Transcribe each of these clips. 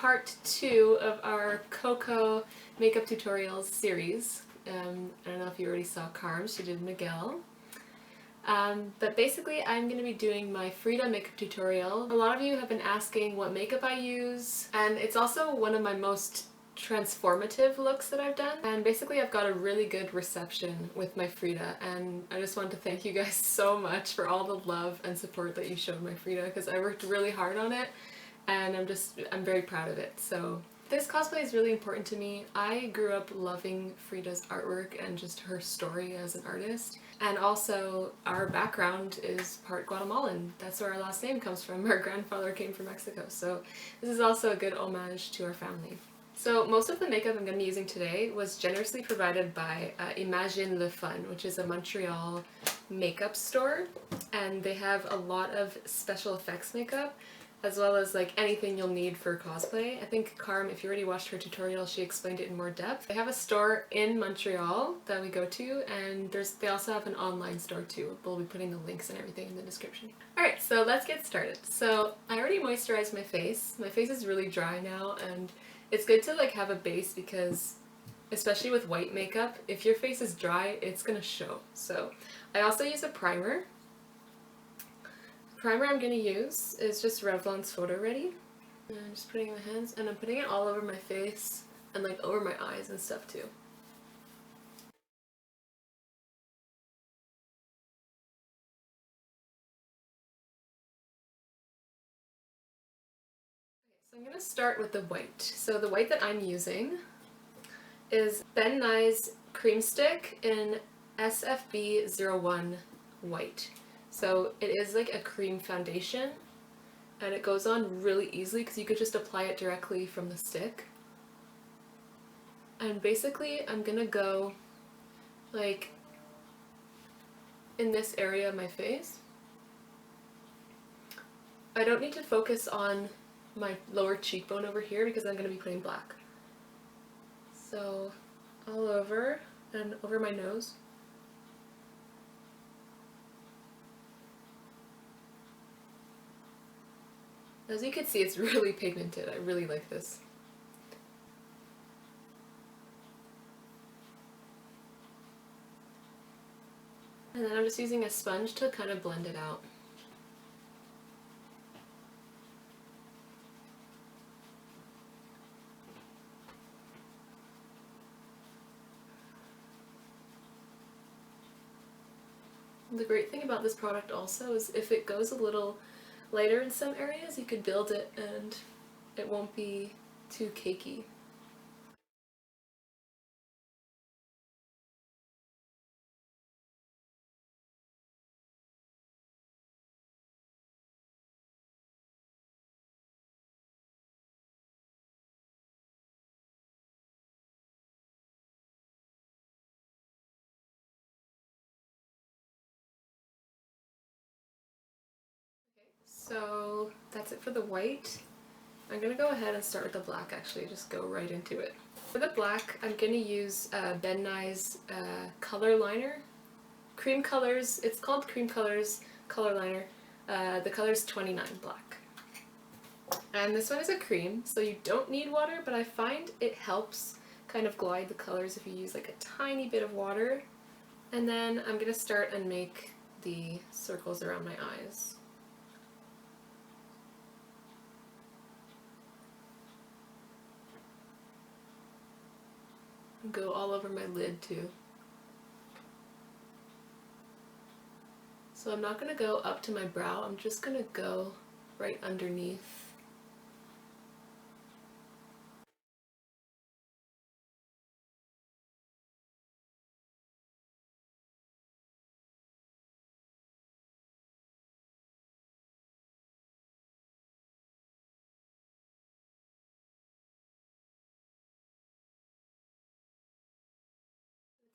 part 2 of our Coco makeup tutorials series. I don't know if you already saw Creme, she did Miguel. But basically I'm going to be doing my FRIDA makeup tutorial. A lot of you have been asking what makeup I use, and it's also one of my most transformative looks that I've done. And basically I've got a really good reception with my FRIDA, and I just want to thank you guys so much for all the love and support that you showed my FRIDA, because I worked really hard on it and I'm very proud of it. So this cosplay is really important to me. I grew up loving FRIDA's artwork and just her story as an artist. And also our background is part Guatemalan. That's where our last name comes from. Our grandfather came from Mexico. So this is also a good homage to our family. So most of the makeup I'm going to be using today was generously provided by ImagineLeFun, which is a Montreal makeup store. And they have a lot of special effects makeup, as well as like anything you'll need for cosplay. I think Creme, if you already watched her tutorial, she explained it in more depth. They have a store in Montreal that we go to, and they also have an online store too. We'll be putting the links and everything in the description. Alright, so let's get started. So I already moisturized my face. My face is really dry now, and it's good to like have a base because, especially with white makeup, if your face is dry, it's gonna show. So I also use a primer. Primer I'm going to use is just Revlon's Photo Ready. And I'm just putting it in my hands, and I'm putting it all over my face and like over my eyes and stuff too. Okay, so I'm going to start with the white. So the white that I'm using is Ben Nye's Cream Stick in SFB01 white. So it is like a cream foundation, and it goes on really easily because you could just apply it directly from the stick. And basically I'm gonna go like in this area of my face. I don't need to focus on my lower cheekbone over here because I'm gonna be putting black. So all over and over my nose. As you can see, it's really pigmented. I really like this. And then I'm just using a sponge to kind of blend it out. The great thing about this product also is if it goes a little lighter in some areas, you could build it and it won't be too cakey. So that's it for the white. I'm gonna go ahead and start with the black actually, just go right into it. For the black, I'm gonna use Ben Nye's color liner. Cream Colors, it's called Cream Colors color liner. The color is 29 black. And this one is a cream, so you don't need water, but I find it helps kind of glide the colors if you use like a tiny bit of water. And then I'm gonna start and make the circles around my eyes. Go all over my lid too. So I'm not going to go up to my brow, I'm just going to go right underneath.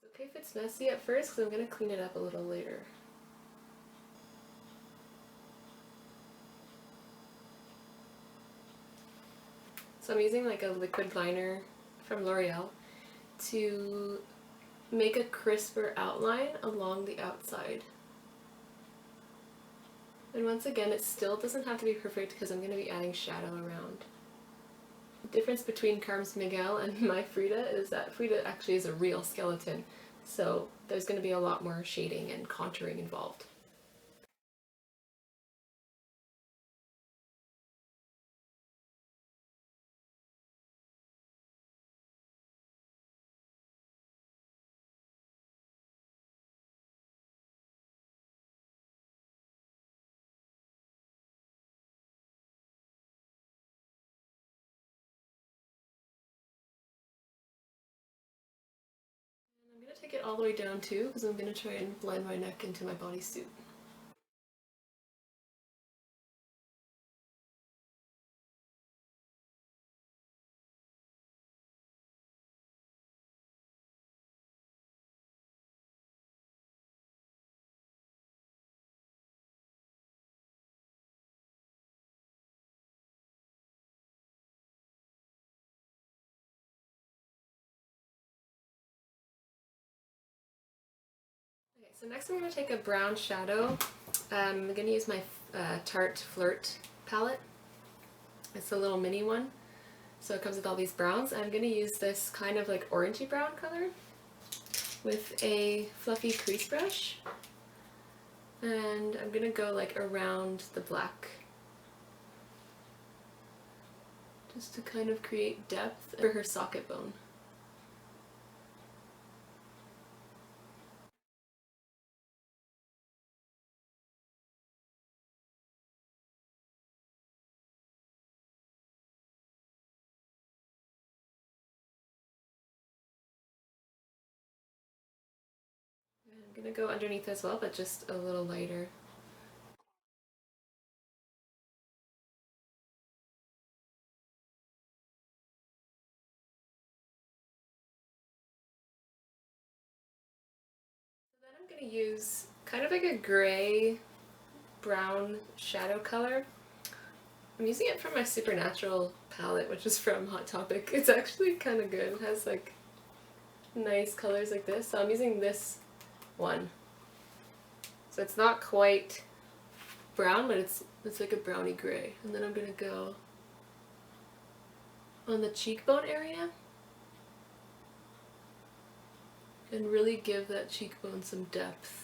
It's okay if it's messy at first because I'm going to clean it up a little later. So I'm using like a liquid liner from L'Oreal to make a crisper outline along the outside. And once again, it still doesn't have to be perfect because I'm going to be adding shadow around. difference between Carm's Miguel and my FRIDA is that FRIDA actually is a real skeleton, so there's going to be a lot more shading and contouring involved. I'm going to take it all the way down too, because I'm going to try and blend my neck into my bodysuit. Okay, so next I'm going to take a brown shadow. I'm going to use my Tarte Flirt palette. It's a little mini one, so it comes with all these browns. I'm going to use this kind of like orangey brown color with a fluffy crease brush, and I'm going to go like around the black just to kind of create depth for her socket bone. I'm going to go underneath as well, but just a little lighter. So then I'm going to use kind of like a gray brown shadow color. I'm using it from my Supernatural palette, which is from Hot Topic. It's actually kind of good. It has like nice colors like this, so I'm using this one. So it's not quite brown, but it's like a browny gray. And then I'm gonna go on the cheekbone area and really give that cheekbone some depth.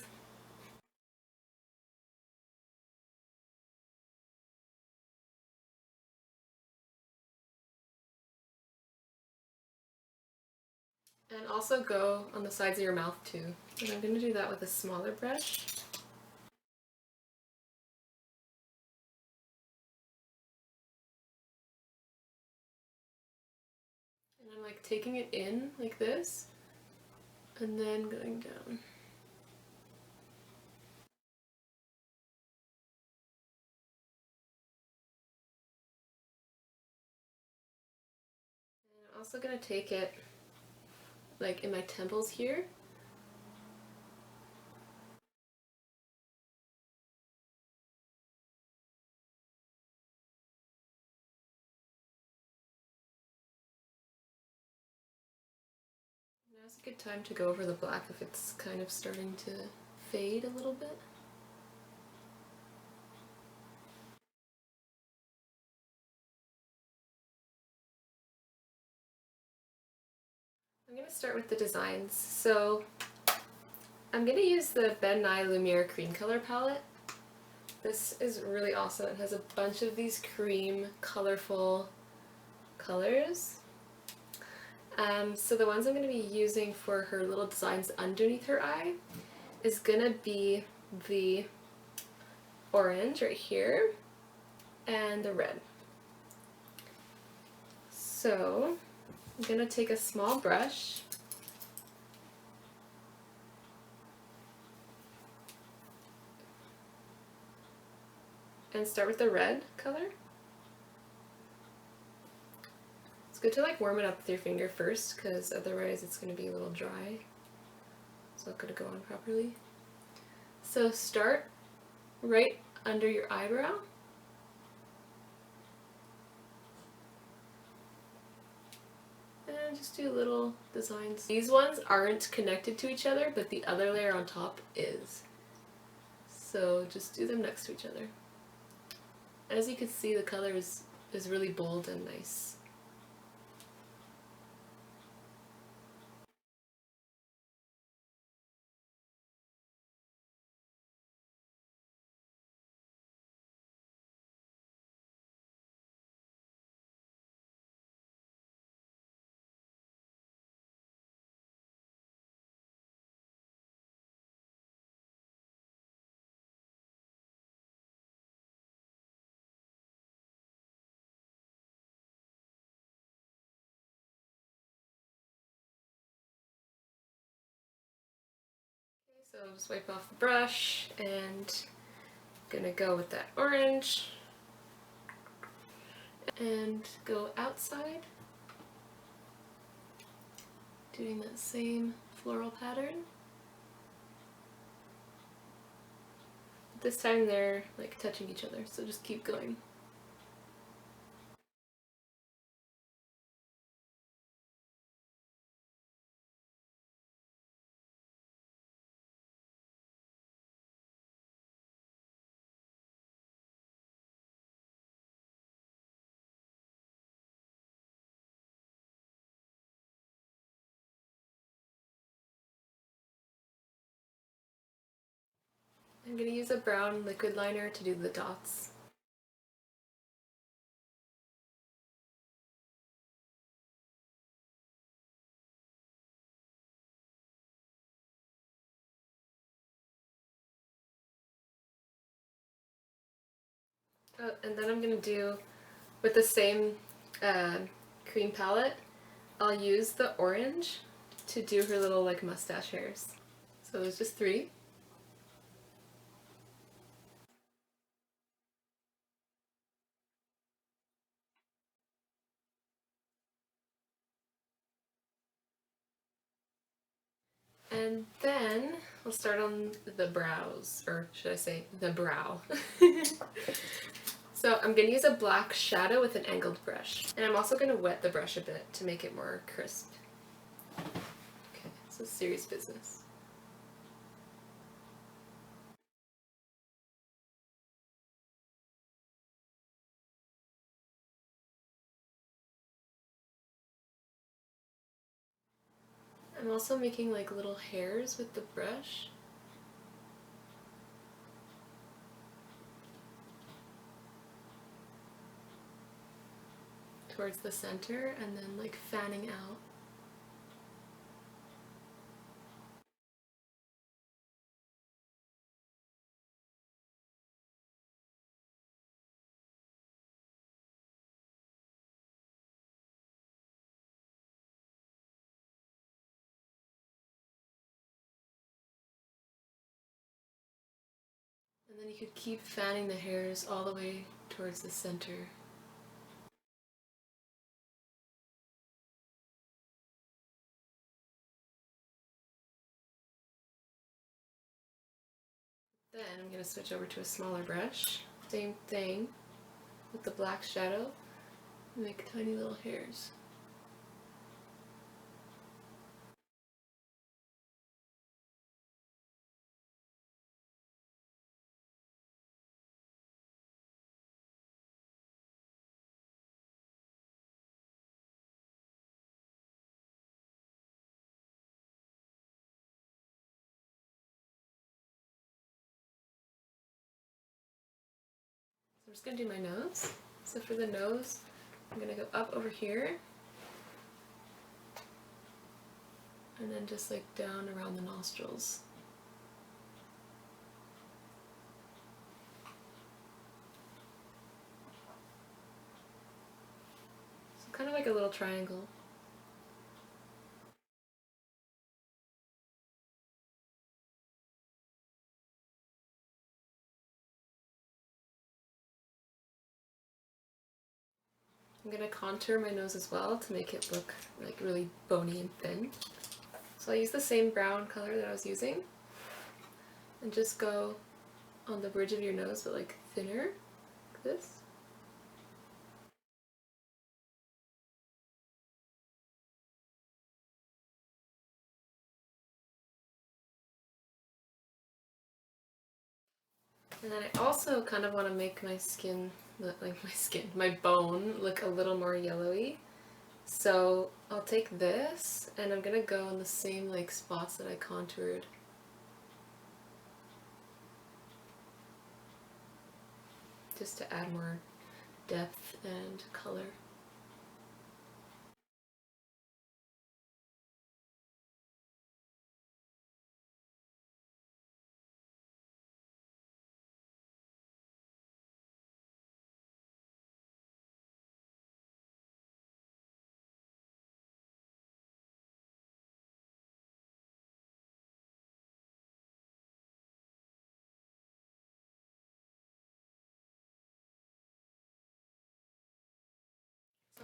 And also go on the sides of your mouth too. And I'm gonna do that with a smaller brush. And I'm like taking it in like this, and then going down. And I'm also gonna take it like in my temples here. Now's a good time to go over the black if it's kind of starting to fade a little bit. I'm going to start with the designs. So I'm going to use the Ben Nye Lumiere cream color palette. This is really awesome. It has a bunch of these cream, colorful colors. So the ones I'm going to be using for her little designs underneath her eye is going to be the orange right here and the red. So I'm going to take a small brush and start with the red color. It's good to like warm it up with your finger first, because otherwise it's going to be a little dry. It's not going to go on properly. So start right under your eyebrow. And just do little designs. These ones aren't connected to each other, but the other layer on top is. So just do them next to each other. As you can see, the color is really bold and nice. So I'll just wipe off the brush and I'm gonna go with that orange and go outside, doing that same floral pattern. This time they're like touching each other, so just keep going. I'm going to use a brown liquid liner to do the dots. Oh, and then I'm going to do, with the same cream palette, I'll use the orange to do her little like mustache hairs. So there's just 3. And then we'll start on the brows, or should I say the brow. So I'm going to use a black shadow with an angled brush. And I'm also going to wet the brush a bit to make it more crisp. Okay, so serious business. I'm also making like little hairs with the brush. Towards the center and then like fanning out. And then you could keep fanning the hairs all the way towards the center. Then I'm going to switch over to a smaller brush. Same thing with the black shadow. Make tiny little hairs. I'm just going to do my nose. So for the nose, I'm going to go up over here and then just like down around the nostrils. So kind of like a little triangle. I'm going to contour my nose as well to make it look like really bony and thin. So I'll use the same brown color that I was using and just go on the bridge of your nose but like thinner, like this. And then I also kind of want to make my skin, my bone look a little more yellowy. So I'll take this and I'm gonna go on the same like spots that I contoured. Just to add more depth and color.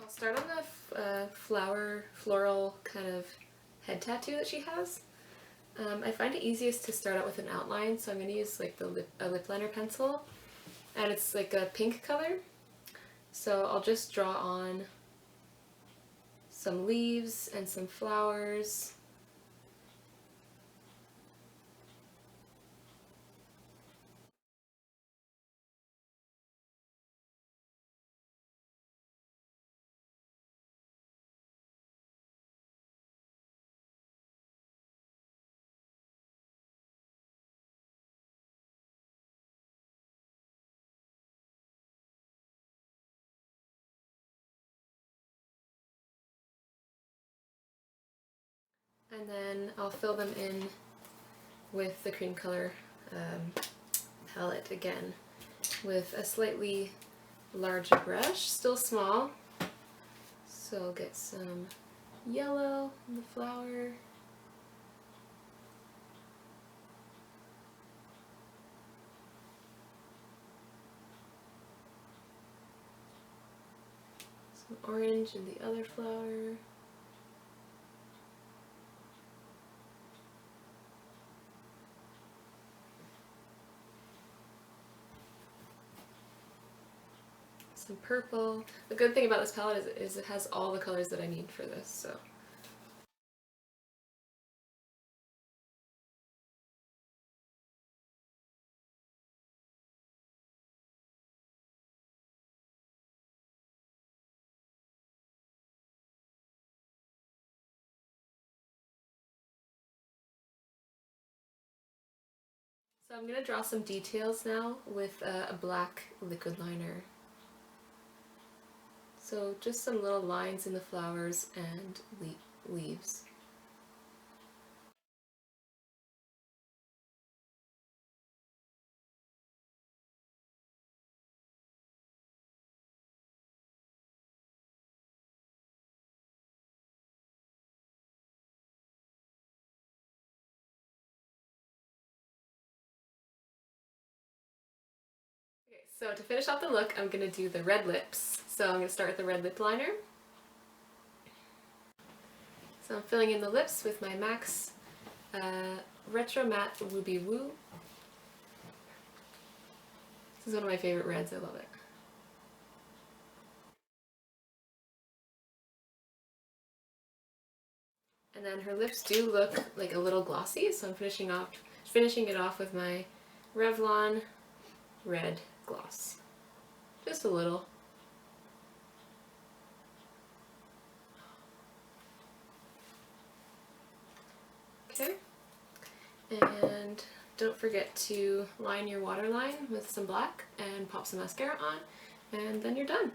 I'll start on the floral kind of head tattoo that she has. I find it easiest to start out with an outline, so I'm going to use like a lip liner pencil, and it's like a pink color. So I'll just draw on some leaves and some flowers. And then I'll fill them in with the cream color palette again with a slightly larger brush, still small. So I'll get some yellow in the flower. Some orange in the other flower. Some purple. The good thing about this palette is it has all the colors that I need for this, so. So I'm going to draw some details now with a black liquid liner. So just some little lines in the flowers and leaves. Okay, so to finish off the look, I'm going to do the red lips. So I'm going to start with the red lip liner. So I'm filling in the lips with my MAC's Retro Matte Ruby Woo. This is one of my favorite reds, I love it. And then her lips do look like a little glossy, so I'm finishing it off with my Revlon red gloss. Just a little. Okay. And don't forget to line your waterline with some black and pop some mascara on, and then you're done.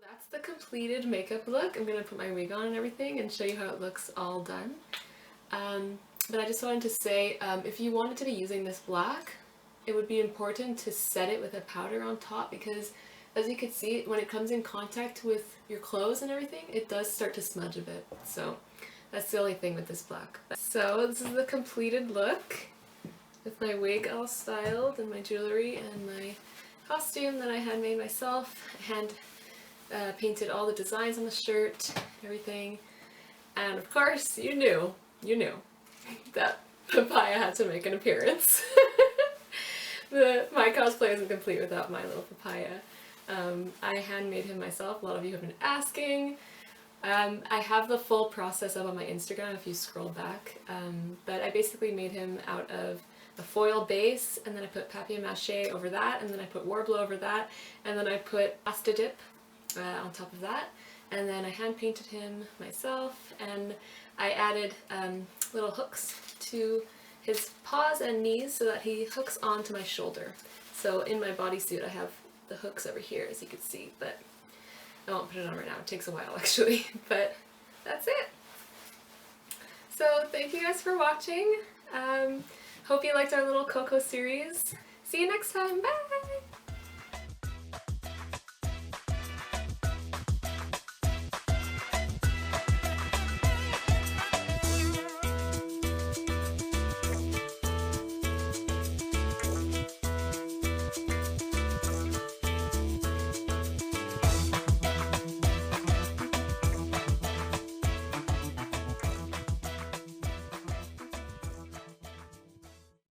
That's the completed makeup look. I'm going to put my wig on and everything and show you how it looks all done. But I just wanted to say, if you wanted to be using this black, it would be important to set it with a powder on top, because as you can see, when it comes in contact with your clothes and everything, it does start to smudge a bit. So that's the only thing with this black. So this is the completed look with my wig all styled and my jewelry and my costume that I had made myself. Painted all the designs on the shirt, everything, and of course you knew that papaya had to make an appearance. My cosplay isn't complete without my little papaya. I handmade him myself. A lot of you have been asking. I have the full process up on my Instagram if you scroll back, but I basically made him out of a foil base, and then I put papier-mâché over that, and then I put Warbler over that, and then I put pasta dip on top of that, and then I hand painted him myself, and I added little hooks to his paws and knees so that he hooks onto my shoulder. So in my bodysuit I have the hooks over here, as you can see, but I won't put it on right now. It takes a while actually, but that's it. So thank you guys for watching. Hope you liked our little Coco series. See you next time. Bye!